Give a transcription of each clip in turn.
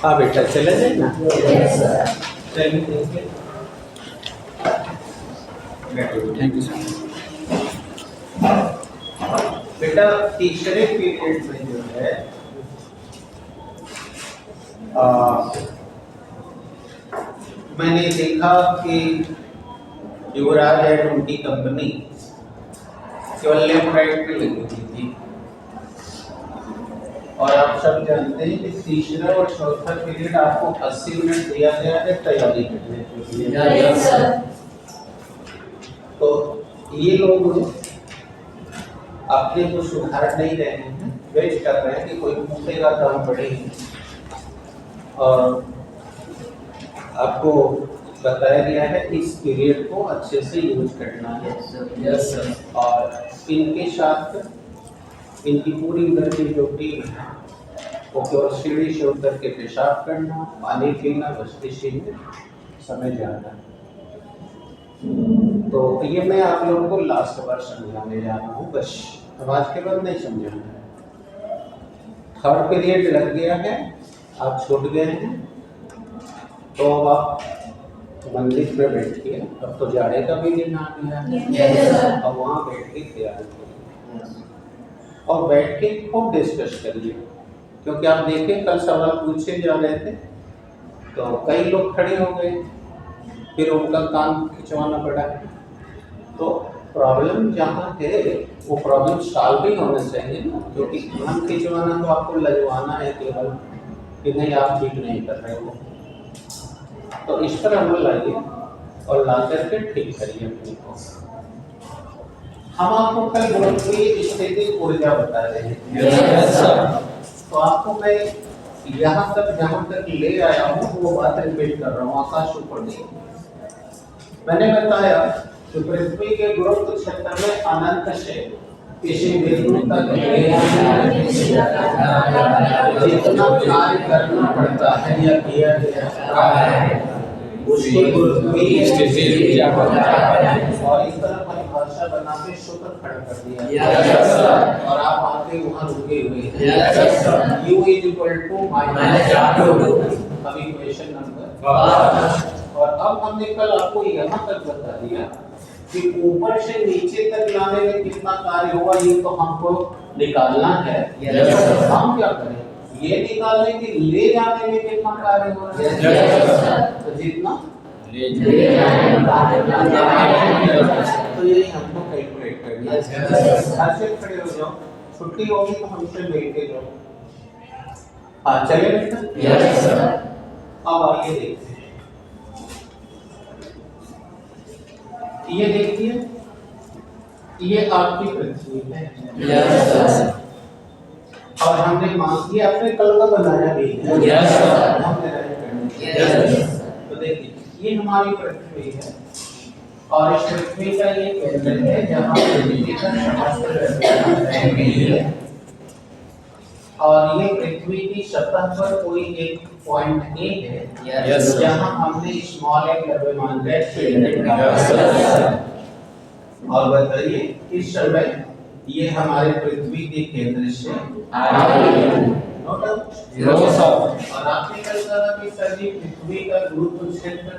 हाँ बेटा चले जाए ना। Thank you sir. बेटा तीसरे पीरियड में जो है मैंने देखा कि युवराज एंड उनकी कंपनी केवल लेफ्ट राइट में लगी हुई थी और आप सब जानते हैं कि तीसरा और चौथा पीरियड आपको 80 मिनट दिया गया है तैयारी करने के लिए। तो ये लोग अपने को सुधार नहीं रहे हैं, वेट कर रहे हैं कि कोई पूछेगा तो हम पढ़ेंगे। और आपको बताया गया है कि इस पीरियड को अच्छे से यूज करना है। Yes sir. और इनके साथ इनकी पूरी उधर की जो टीम है वो केवल सीढ़ी से उतर के पेशाब करना, पानी पीना, बस इसी में समय जाना। तो ये मैं आप लोगों को लास्ट बार समझाने जा रहा हूँ, बस अब आज के बाद नहीं समझाना है। थर्ड पीरियड लग गया है, आप छूट गए हैं, तो अब आप मंदिर में बैठिए। अब तो जाड़े का भी दिन आ गया है, अब वहाँ बैठ के तैयार करिए और बैठ के खूब डिस्कस करिए, क्योंकि आप देखें कल सवाल पूछे जा रहे थे तो कई लोग खड़े हो गए, फिर उनका काम खिंचवाना पड़ा। तो प्रॉब्लम जहाँ है वो प्रॉब्लम सॉल्व भी होना चाहिए ना, क्योंकि काम खिंचवाना तो आपको लगवाना है केवल कि नहीं आप ठीक नहीं कर रहे हो। तो इस पर अमल लाइए और ला करके ठीक करिए अपने को। हम आपको कल गुरुत्वीय स्थिति ऊर्जा बता रहे हैं। तो आपको मैं यहाँ तक जहाँ तक ले आया हूँ वो बात रिपीट कर रहा हूँ। आकाश ऊपर नहीं, मैंने बताया कि पृथ्वी के गुरुत्व क्षेत्र में अनंत से किसी बिंदु तक ले जितना कार्य करना पड़ता है या किया गया है उसको गुरुत्वीय स्थिति ऊर्जा कहते हैं। और इस तरह परिभाषा बना के सूत्र खड़ा कर दिया और आप आके वहाँ रुके हुए हैं। U = अभी क्वेश्चन नंबर। और अब हमने कल आपको यहाँ तक बता दिया कि ऊपर से नीचे तक लाने में कितना कार्य हुआ, ये तो हमको निकालना है। हम क्या करें, ये निकालने के ले जाने में कितना कार्य हुआ है, तो जितना ले तो यही हमको कैलकुलेट करना है। ऐसे खड़े हो जाओ, छुट्टी होगी तो हमसे बैठे जाओ। हाँ चले बेटा। अब आइए देखते हैं, ये देखिए ये आपकी पृथ्वी है। और हमने मान लिया अपने कल का बनाया भी है। तो देखिए ये हमारी पृथ्वी है और इस पृथ्वी का ये केंद्र है जहाँ और ये पृथ्वी की सतह पर कोई एक पॉइंट ए है जहाँ हमने स्मॉल एक द्रव्यमान और बताइए इस समय ये हमारे पृथ्वी के केंद्र से और आपने कल कहा कि सर जी पृथ्वी का गुरुत्व क्षेत्र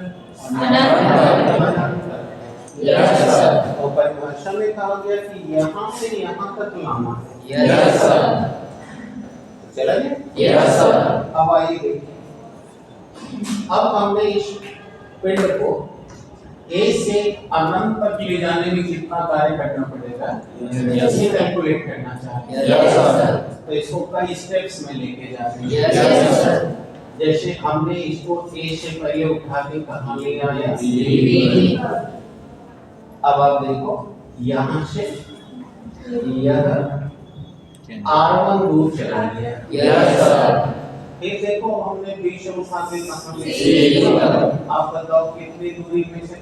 और परिभाषा में कहा गया कि यहाँ से यहाँ तक लाना है। चला गया। अब आइए देखिए, अब हमने इस पिंड को ए से अनंत तक ले जाने में कितना कार्य करना पड़ेगा ये कैलकुलेट करना चाहिए। तो इसको कई स्टेप्स में लेके जा रहे हैं। जैसे हमने इसको ए से पहले उठा के कहाँ ले आया, अब आप देखो यहाँ से यह R1 दूर चला गया। फिर देखो हमने बी से उठा के कहाँ ले आया, आप बताओ कितनी दूरी में से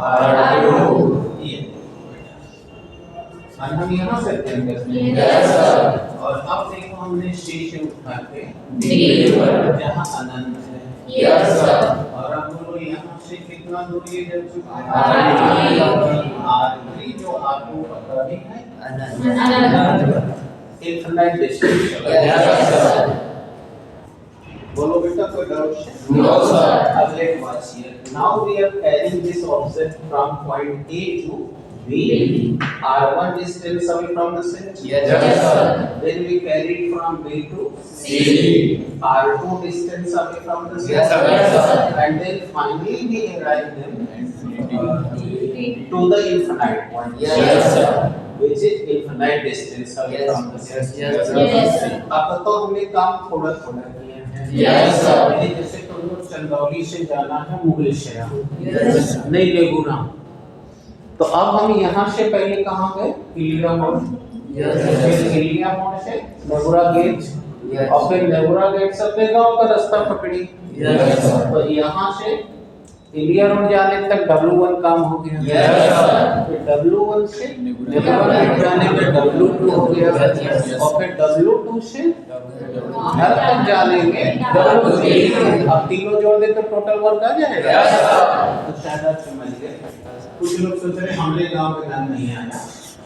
R2 ये हम यहाँ से और अब देखो हमने सी से उठा के डी जहाँ अनंत है। और अब बोलो यहाँ से कितना दूरी है R3 जो आपको पता भी है अनंत। Infinite distance. बोलो बेटा कोई डाउट है? No, sir. अब let watch here. Now we are carrying this object from point A to B. R1 distance away from the center. Yes, sir. Then we carry it from B to C. R2 distance away from the center. Yes, sir. Yes, sir. And then finally we arrive them to the infinite point. Yes, sir. Which is infinite distance away Yes. from the center. Yes, Yes, sir. अब तो हमने काम थोड़ा थोड़ा किया है. Yes, sir. मैंने जैसे तुमको चंदौली से जाना है मुगल शहर. Yes. नहीं लेगुना. तो अब हम यहाँ से पहले कहाँ गए? इलिया मोड़. Yes, फिर इलिया मोड़ से नेगुरा गेट. Yes. और फिर नेगुरा गेट से अपने गाँव का रास्ता पकड़ी. Yes, sir. तो यहाँ से इलिया रोड जाने तक W1 काम हो गया. Yes, sir. फिर W1 से नेगुरा गेट जाने में W2 हो गया. Yes. और फिर W2 से घर तक जाने में W3. अब तीनों जोड़ दे तो टोटल वर्क आ जाएगा. Yes, sir. तो शायद आप समझ गए. कुछ लोग सोच रहे हमारे गांव में ध्यान नहीं आया.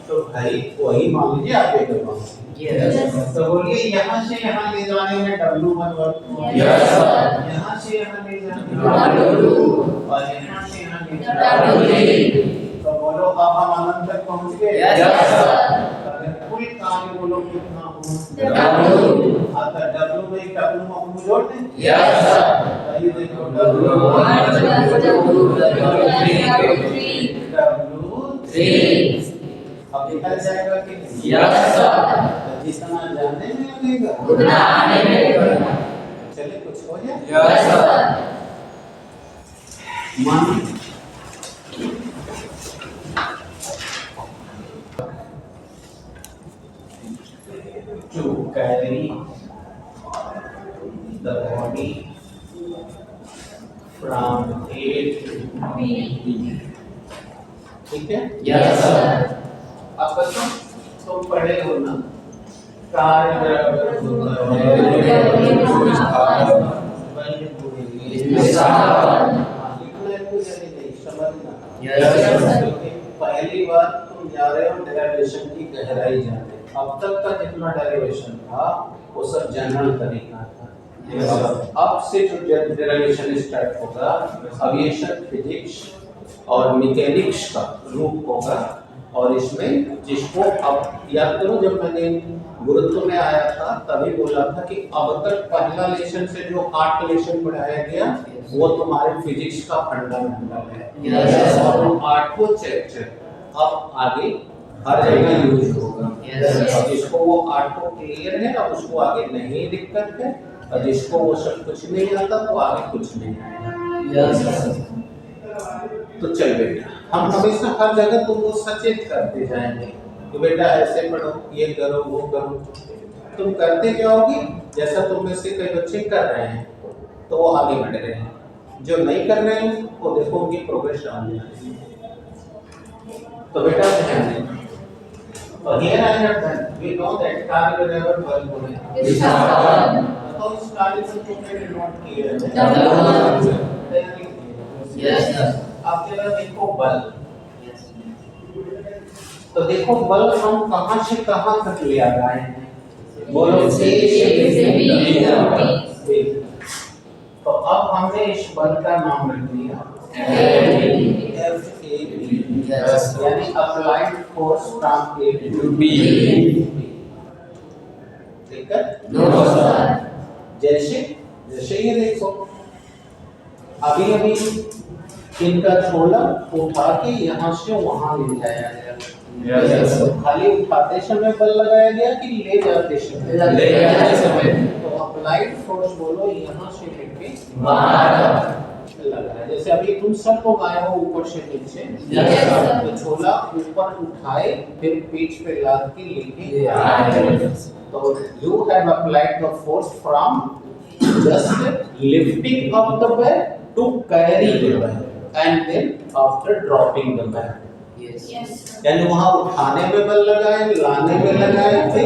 तो भाई वही मान लीजिए आप एक बात. Yes. तो बोलिए यहाँ से यहाँ ले जाने में W1 वर्क. Yes, sir. यहाँ से यहाँ ले जाने में W2. और यहाँ से यहाँ ले जाने में W3. तो बोलो अब हम अनंत तक पहुँच गए. Yes, sir. अगर कुल कार्य बोलो कितना हो? W. आता W में W में हम जोड़ दें. Yes, sir. ये देखो W1, W2, W3. W3 अब निकल जाएगा कि नहीं? Yes, sir. जितना जाने में लगेगा उतना आने में लगेगा. चले कुछ हो जाए. Yes, sir. मान to carry the body from A to B. ठीक है? Yes, sir. अब बताओ तुम पढ़े हो ना कार्य बराबर होता है Yes, sir. पहली बार तुम जा रहे हो डेरिवेशन की गहराई जाने. अब तक का जितना डेरिवेशन था वो सब जनरल तरीका था. Yes, sir. अब से जो डेरिवेशन स्टार्ट होगा अब ये सब फिजिक्स और मैकेनिक्स का रूप होगा. और इसमें जिसको अब याद करो जब मैंने गुरुत्व में आया था तभी बोला था कि अब तक पहला लेसन से जो 8 लेसन पढ़ाया गया वो तुम्हारे फिजिक्स का फंडामेंटल है. Yes. और वो 8वां चैप्टर अब आगे हर जगह यूज होगा. Yes. अब जिसको वो 8वां क्लियर है अब उसको आगे नहीं दिक्कत है. और जिसको वो सब कुछ नहीं आता तो आगे कुछ नहीं आएगा. Yes, sir. तो चल बेटा हम हमेशा हर जगह तुमको सचेत करते जाएंगे कि बेटा ऐसे पढ़ो ये करो वो करो. तुम करते जाओगे जैसा तुम में से कई बच्चे कर रहे हैं तो वो आगे बढ़ रहे हैं. जो नहीं कर रहे हैं वो देखो उनकी प्रोग्रेस डाउन है. तो बेटा ध्यान देना. और here I have done we know that कार्य बराबर बल गुणा. Yes, sir. तो इस कार्य को तुमने नोट किया है. Yes, sir. आप जरा देखो बल. तो देखो बल हम कहां से कहां तक ले आ रहे हैं. बोलो A से B तक. B. तो अब हमने इस बल का नाम रख दिया FAB. Yes. यानी applied force from A To B. ठीक है. No, sir. जैसे जैसे ये देखो अभी अभी इनका छोला उठा के यहाँ से वहाँ ले जाया गया. Yes, sir. खाली उठाते समय बल लगाया गया कि ले जाते समय? ले जाते समय. तो अप्लाइड फोर्स बोलो यहाँ से लेके बाहर. लगा है. जैसे अभी तुम सब लोग आए हो ऊपर से नीचे. Yes, sir. तो छोला ऊपर उठाए फिर पीठ पे लाद के लेके आए. तो you have applied the force from just lifting up the bag to carry the bag and then after dropping the bag. Yes. यानी वहाँ उठाने में बल लगाए, लाने में लगाए, फिर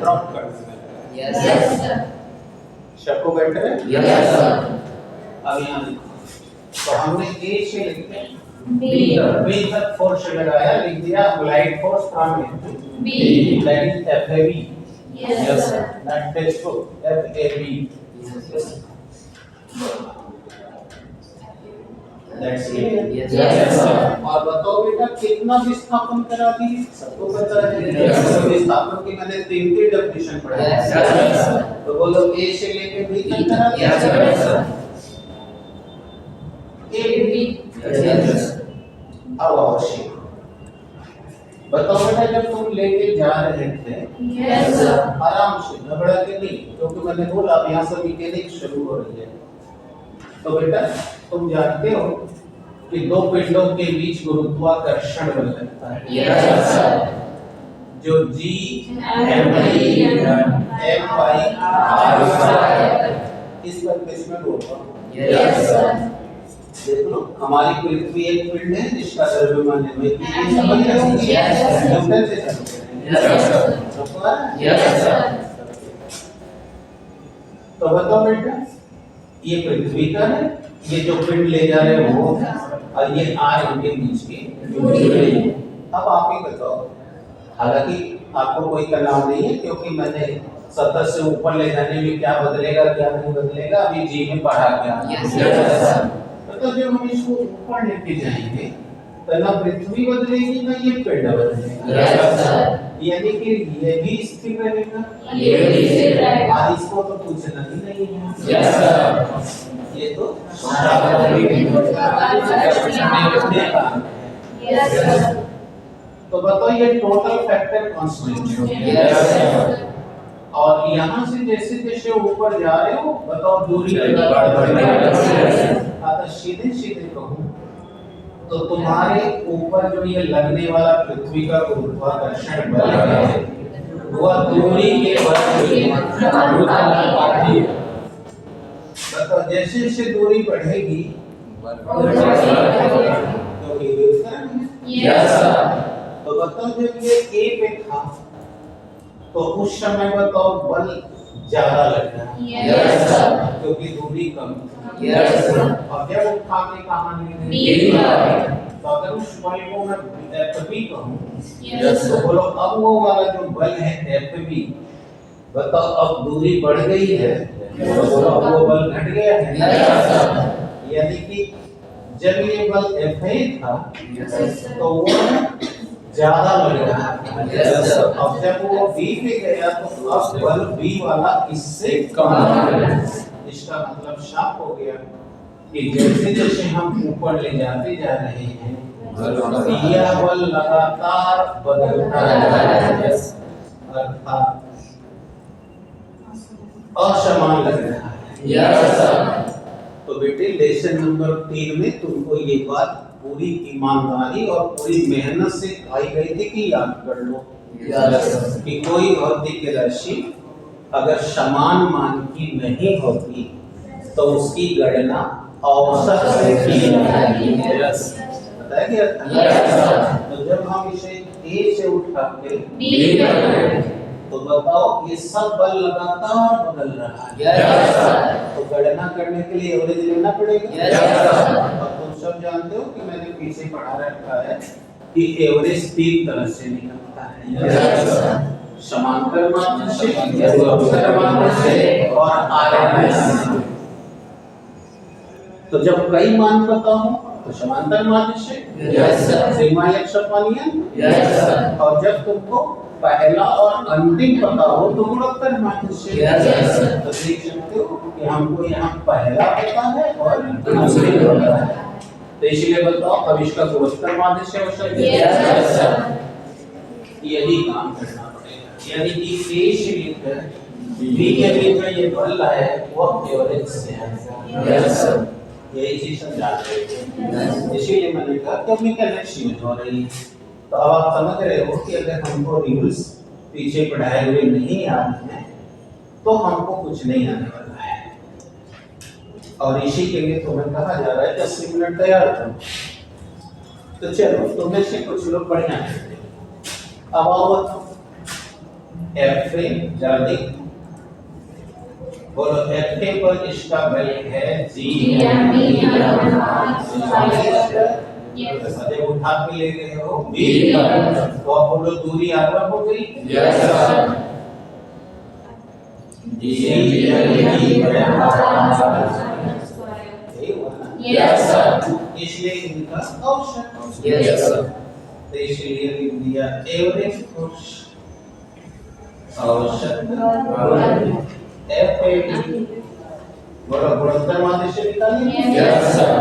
ड्रॉप करने में लगाए. Yes, sir. सबको बैठ रहे? Yes, sir. अब यहाँ देखो तो हमने A से लिखते हैं B. B तक फोर्स लगाया लिख दिया applied force from A to B. that is FAB. Yes, sir. That is so FAB. That's it. Yes, sir. और बताओ बेटा कितना विस्थापन करा दिए? सबको पता है। Yes, sir. विस्थापन की मैंने 3 डेफिनेशन पढ़ा है। Yes, sir. तो बोलो A से लेके B तक करा दिया। Yes, sir. A अब अवश्य बताओ बेटा जब तुम लेके जा रहे थे Yes, sir. आराम से घबरा के नहीं, क्योंकि मैंने बोला अब यहाँ से मैकेनिक शुरू हो रही है। तो बेटा तुम जानते हो कि दो पिंडों के बीच गुरुत्वाकर्षण बल लगता है। Yes, sir. जो G इस पर किसमें बोलता हूँ? Yes, sir. देख लो हमारी पृथ्वी एक पिंड है जिसका द्रव्यमान है Yes, sir. न्यूटन से चलते हैं। Yes, sir. सबको आ रहा है? Yes, sir. तो बताओ बेटा ये पृथ्वी का है, ये जो पिंड ले जा रहे हो वो है, और ये R इनके बीच की दूरी है। अब आप ही बताओ, हालांकि आपको कोई तनाव नहीं है क्योंकि मैंने सतह से ऊपर ले जाने में क्या बदलेगा क्या नहीं बदलेगा अभी जी में पढ़ा क्या। Yes, sir. तो जब हम इसको ऊपर लेके जाएंगे तो ना पृथ्वी बदलेगी ना ये पिंड बदलेगा। Yes, sir. यानी कि ये भी स्थिर रहेगा। ये भी स्थिर रहेगा। और इसको तो पूछना ही नहीं है। Yes, sir. ये तो Yes, sir. तो बताओ ये टोटल फैक्टर कांस्टेंट है। Yes, sir. और यहाँ से जैसे जैसे ऊपर जा रहे हो बताओ दूरी अगर सीधे सीधे कहूँ तो तुम्हारे ऊपर जो ये लगने वाला पृथ्वी का गुरुत्वाकर्षण बल है वह दूरी के बराबर। बताओ जैसे जैसे दूरी बढ़ेगी तो ये विस्थापन है। Yes, sir. तो बताओ जब ये A पे था तो उस समय बताओ बल ज्यादा लग रहा है Yes, sir. क्योंकि दूरी कम थी। Yes, sir. और जब उठा के कहाँ ले B गए पर। तो अगर उस बल को मैं Fb कहूँ Yes, तो sir. बोलो अब वो वाला जो बल है Fb बताओ अब दूरी बढ़ गई है तो बोलो अब वो बल घट गया है। Yes, sir. यानी कि जब ये बल Fa था Yes, sir. तो वो ज्यादा लग रहा है। Yes, sir. अब जब वो B पे गया तो अब बल B वाला इससे कम है। इसका मतलब साफ हो गया कि जैसे जैसे हम ऊपर ले जाते जा रहे हैं यह बल लगातार बदलता है अर्थात असमान लग रहा है। Yes, sir. तो बेटे लेसन नंबर 3 में तुमको ये बात पूरी ईमानदारी और पूरी मेहनत से आई गई थी कि याद कर लो Yes, sir. कि कोई भौतिक राशि अगर समान मान की नहीं होती तो उसकी गणना औसत से की जाएगी। Yes. बताया गया था। Yes, sir. तो जब हम इसे A से उठा के B पर। तो बताओ ये सब बल लगातार बदल रहा है। Yes, sir. तो गणना करने के लिए एवरेज लेना पड़ेगा। Yes, sir. अब तुम सब जानते हो कि मैंने पीछे पढ़ा रखा है कि एवरेज 3 तरह से निकलता है। Yes, sir. समांतर माध्य से, अवसर माध्य से और आरएमएस। तो जब कई मान पता हो तो समांतर माध्य से, Yes, sir. Sigma x upon n. Yes, sir. और जब तुमको पहला और अंतिम पता हो तो गुणोत्तर माध्य से। Yes, sir. तो देख सकते हो कि हमको यहाँ पहला पता है और अंतिम पता है। तो इसलिए बताओ अब इसका गुणोत्तर माध्य से अवसर Yes, sir. यही काम करना पड़ेगा। यानी कि A से लेकर B के बीच में ये बल है वो एवरेज से है। Yes, sir. यही चीज समझा रहे थे। इसीलिए मैंने कहा कि अपनी कनेक्शन यूज हो रही है। तो अब आप समझ रहे हो कि अगर हमको रूल्स पीछे पढ़ाए हुए नहीं याद हैं तो हमको कुछ नहीं आने वाला है। और इसी के लिए तुम्हें कहा जा रहा है 10 मिनट तैयार करो। तो चलो तुम्हें से कुछ लोग बढ़िया करते हैं। अब आओ बताओ Fa जरा देख बोलो Fa पर इसका बल है G। अरे उठा के ले गए हो B तो आप बोलो दूरी R1 हो गई। Yes, sir. यही हुआ ना? Yes, sir. इसलिए इनका ऑप्शन Yes, sir. तो इसलिए लिख दिया एवरेज फोर्स आवश्यक FAD बड़ा गुणोत्तर मान से निकालिए। Yes, sir.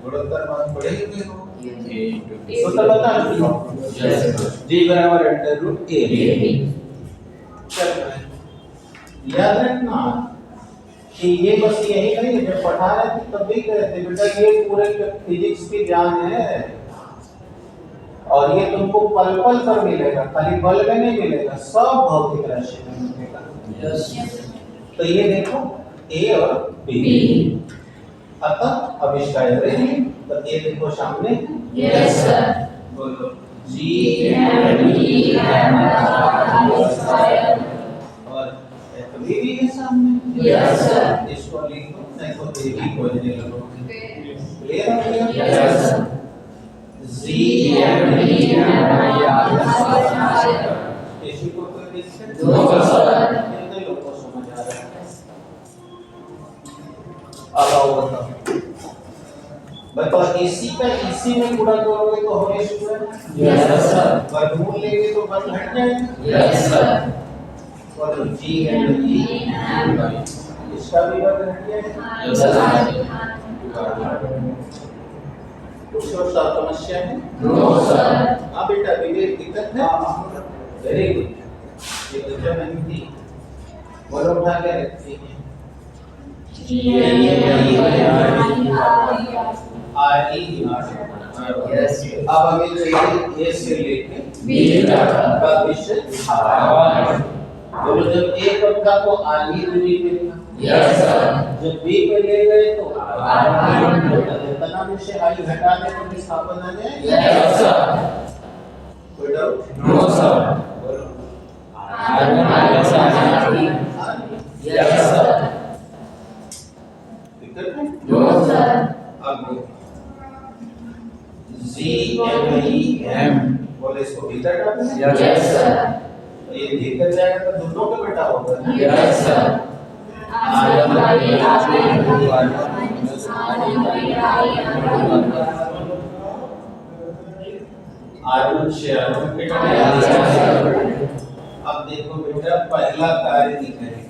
गुणोत्तर मान पढ़ेंगे हो Yes, तो बता दो sir. G बराबर √A चल रहा है। याद रखना कि ये बस यही नहीं जब पढ़ा रहे थे तब भी कहते बेटा ये पूरे फिजिक्स की ज्ञान है और ये तुमको पल पल पर मिलेगा, खाली बल में नहीं मिलेगा, सब भौतिक राशि में मिलेगा। Yes. तो ये देखो A और B अतः अब इसका एवरेज है तो ये देखो सामने Yes, sir. बोलो G और FB भी है सामने। Yes, sir. इसको लिखो नहीं तो A भी खोजने लगोगे। क्लियर हो गया? Yes, sir. Z इसी को कोई दिक्कत No, sir. कितने लोग को समझ आ रहा है? अब आओ बताओ इसी का इसी में गुणा करोगे तो होने स्क्वायर Yes, sir. वर्गमूल लेंगे तो बल घट जाएगा Yes, sir. और G एंड E इसका भी बल घट जाएगा। Yes, sir. कुछ और समस्या है? No, sir. हाँ बेटा विवेक दिक्कत है? वेरी गुड ये तो जो नहीं थी बोलो उठा के रखती है RE Yes. अब हमें चाहिए A से लेके B तक का विषय बोलो जब A पर था तो RE दूरी पे था Yes, sir. जब B पे ले गए तो जितना में से I घटा दे तो विस्थापन आ जाए Yes, sir. कोई डाउट No, sir. बोलो Yes, sir. दिक्कत है No, sir. अब GMEM बोले इसको भीतर डालना है Yes, sir. तो ये भीतर जाएगा तो दोनों का बेटा होगा ना Yes, sir. R1 से R1 बेटा अब देखो बेटा पहला कार्य निकलेगा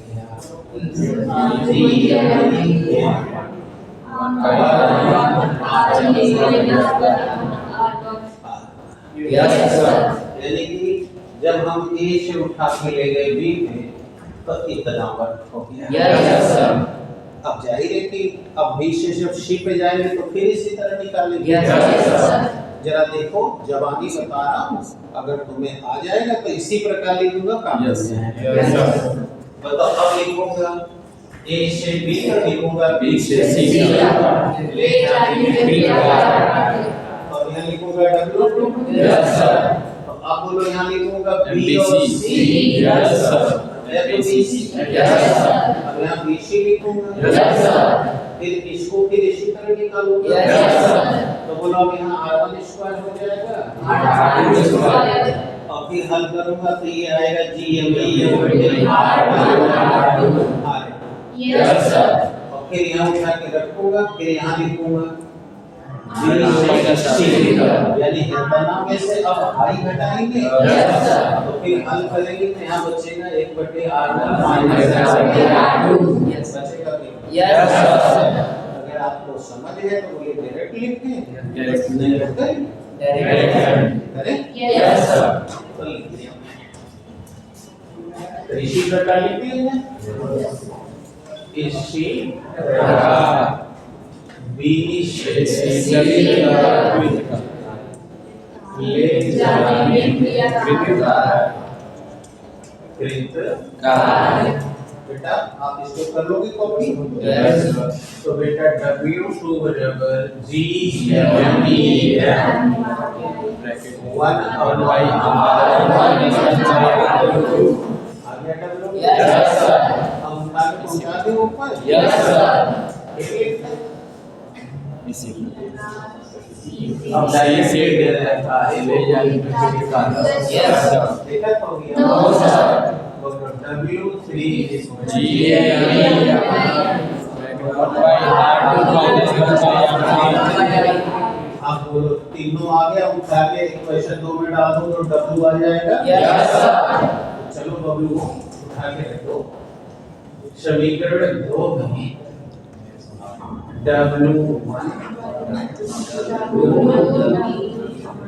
Yes, sir. यानी कि जब हम A से उठा के ले गए B पे तो इतना वर्क हो गया Yes, sir. अब जाहिर है कि अब B से जब C पे जाएंगे तो फिर इसी तरह निकालेंगे Yes, sir. जरा देखो जवानी बता रहा हूँ अगर तुम्हें आ जाएगा तो इसी प्रकार लिखूंगा काम Yes. हो जाएगा। Yes, sir. बताओ अब लिखूंगा A से B तक लिखूंगा B से C C ले जाएंगे B और यहाँ लिखूंगा W2 Yes, sir. तो अब बोलो यहाँ लिखूंगा B और MBC. C Yes, sir. FBC Yes, sir. अब यहाँ BC लिखूंगा Yes, sir. फिर इसको फिर इसी तरह निकालूंगा Yes, sir. तो बोलो अब यहाँ R1 स्क्वायर हो जाएगा और फिर हल करूंगा तो ये आएगा Yes, sir. और फिर यहाँ उठा के रखूंगा फिर यहाँ लिखूंगा यानी इतना में से अब हाई घटाएंगे Yes, sir. तो फिर हल करेंगे तो यहाँ बचेगा 1/R1 Yes. बचेगा Yes, sir. अगर आपको समझ है तो बोलिए डायरेक्ट लिखें Yes. नहीं लिखते Direct. करें Yes, sir. तो लिख दिया तो इसी प्रकार लिखते हैं इसी बीच ले जाने कृत बेटा आप इसको कर लोगे कॉपी Yes. तो बेटा W2 बराबर GMEM 1 और Y आ गया W Yes, sir. हम उठा के पहुंचा दे ऊपर Yes, sir. अब डायरेक्ट सेट दे रहा है ले जाने Yes, sir. देखा तो गया No, sir. W3 is G A V one by R2 minus one by R3. अब तीनों आ गया, उठा के इक्वेशन 2 में डाल दो तो W आ जाएगा। Yes sir. चलो W को उठा के रखो, समीकरण 2 में W1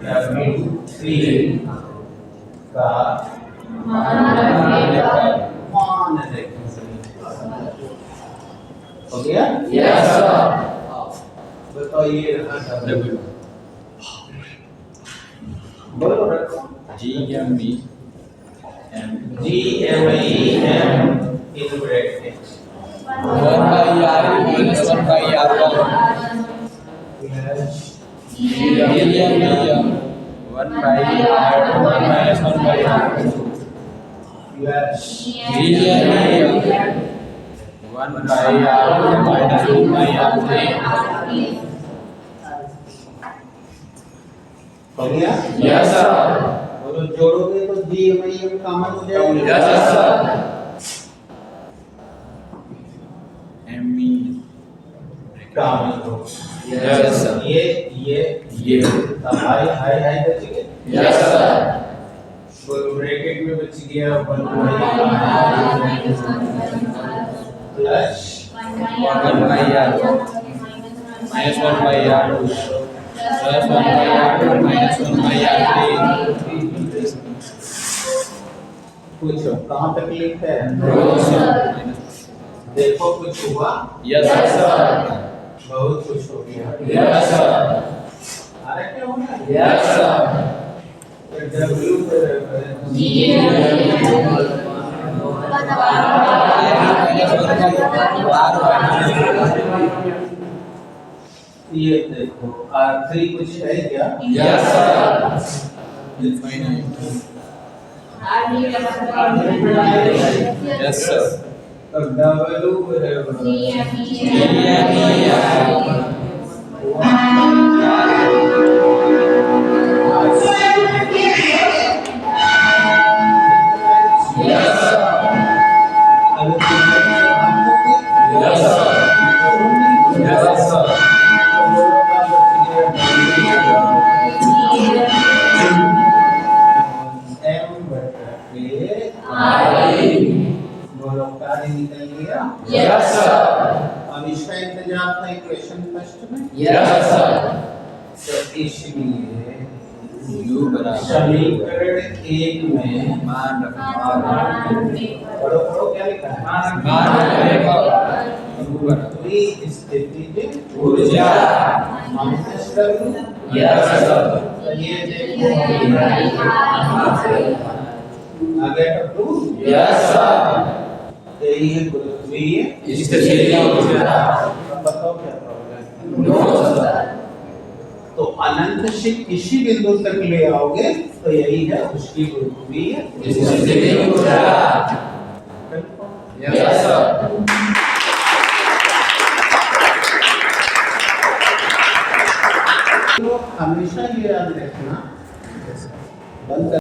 W3 का मान हो गया। Yes sir. बताओ ये रहा W, बोलो रखो G M E M GMEM in bracket 1 by R minus 1 by R1. plus GMEM 1 by R2 minus 1 by R2. plus GMEM 1 by R2 minus 1 by R3. हो गया। Yes sir. और जोड़ोगे तो GMEM common हो जाएगा। Yes sir. ME common हो। Yes sir. ये ये अब हाई हाई हाई बच गए। Yes sir. ब्रैकेट में बच गया 1 plus 1 by R1 minus 1 by R2 plus 1 by R2 minus 1 by R3. पूछो कहाँ तक लिखा है? देखो कुछ हुआ? Yes sir. बहुत कुछ हो गया। Yes sir. अरे क्या होना है? Yes sir. W ये देखो R3 कुछ है क्या? Yes sir. It's fine. Yes sir. तो W Yes sir. Yes sir. Yes sir. बोलो कार्य निकल गया। Yes sir. अब इसका इंतजार था इक्वेशन फर्स्ट में। Yes sir. तो इसलिए U बराबर समीकरण 1 में मान रखना पढ़ो पढ़ो क्या लिखा है? मान रखना U बराबर पूरी स्थिति में ऊर्जा। Minus W। Yes sir. तो ये देखो आ गया W। Yes sir. यही है गुरुत्वीय स्थिति ऊर्जा। अब बताओ क्या प्रॉब्लम है? No sir. तो अनंत से किसी बिंदु तक ले आओगे तो यही है उसकी गुरुत्वीय स्थिति ऊर्जा। Yes sir. तो हमेशा ये याद रखना, बंद कर